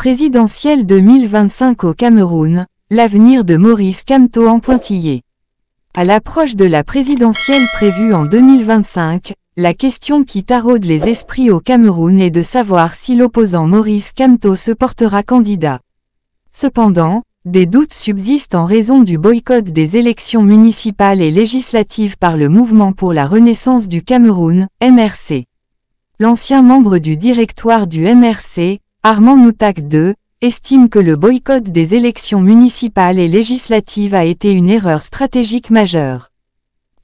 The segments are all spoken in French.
présidentielle 2025 au Cameroun, l'avenir de Maurice Kamto en pointillé. À l'approche de la présidentielle prévue en 2025, la question qui taraude les esprits au Cameroun est de savoir si l'opposant Maurice Kamto se portera candidat. Cependant, des doutes subsistent en raison du boycott des élections municipales et législatives par le Mouvement pour la Renaissance du Cameroun, MRC. L'ancien membre du directoire du MRC, Armand Noutak II, estime que le boycott des élections municipales et législatives a été une erreur stratégique majeure.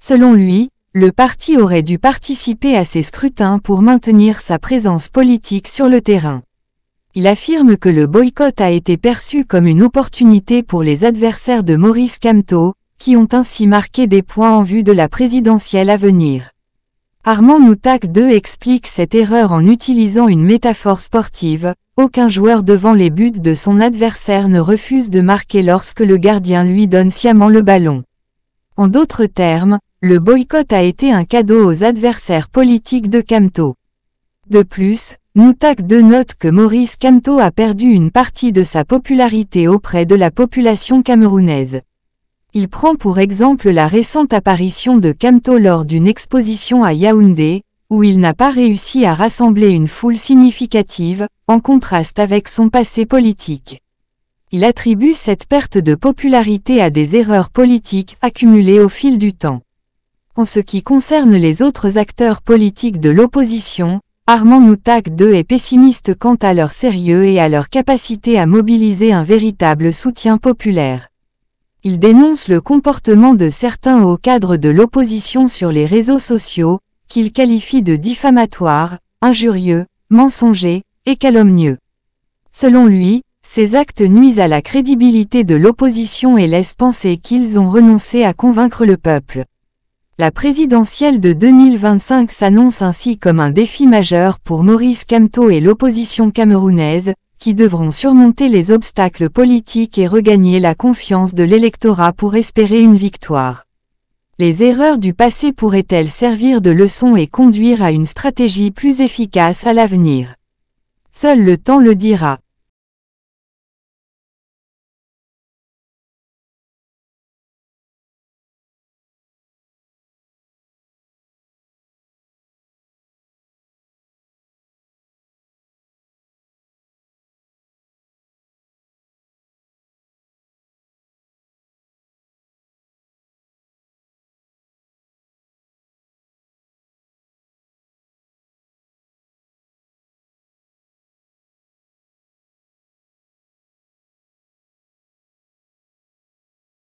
Selon lui, le parti aurait dû participer à ces scrutins pour maintenir sa présence politique sur le terrain. Il affirme que le boycott a été perçu comme une opportunité pour les adversaires de Maurice Kamto, qui ont ainsi marqué des points en vue de la présidentielle à venir. Armand Noutak II explique cette erreur en utilisant une métaphore sportive: aucun joueur devant les buts de son adversaire ne refuse de marquer lorsque le gardien lui donne sciemment le ballon. En d'autres termes, le boycott a été un cadeau aux adversaires politiques de Kamto. De plus, Noutak II note que Maurice Kamto a perdu une partie de sa popularité auprès de la population camerounaise. Il prend pour exemple la récente apparition de Kamto lors d'une exposition à Yaoundé, où il n'a pas réussi à rassembler une foule significative, en contraste avec son passé politique. Il attribue cette perte de popularité à des erreurs politiques accumulées au fil du temps. En ce qui concerne les autres acteurs politiques de l'opposition, Armand Noutak II est pessimiste quant à leur sérieux et à leur capacité à mobiliser un véritable soutien populaire. Il dénonce le comportement de certains hauts cadres de l'opposition sur les réseaux sociaux, qu'il qualifie de diffamatoire, injurieux, mensonger et calomnieux. Selon lui, ces actes nuisent à la crédibilité de l'opposition et laissent penser qu'ils ont renoncé à convaincre le peuple. La présidentielle de 2025 s'annonce ainsi comme un défi majeur pour Maurice Kamto et l'opposition camerounaise, qui devront surmonter les obstacles politiques et regagner la confiance de l'électorat pour espérer une victoire. Les erreurs du passé pourraient-elles servir de leçon et conduire à une stratégie plus efficace à l'avenir? Seul le temps le dira.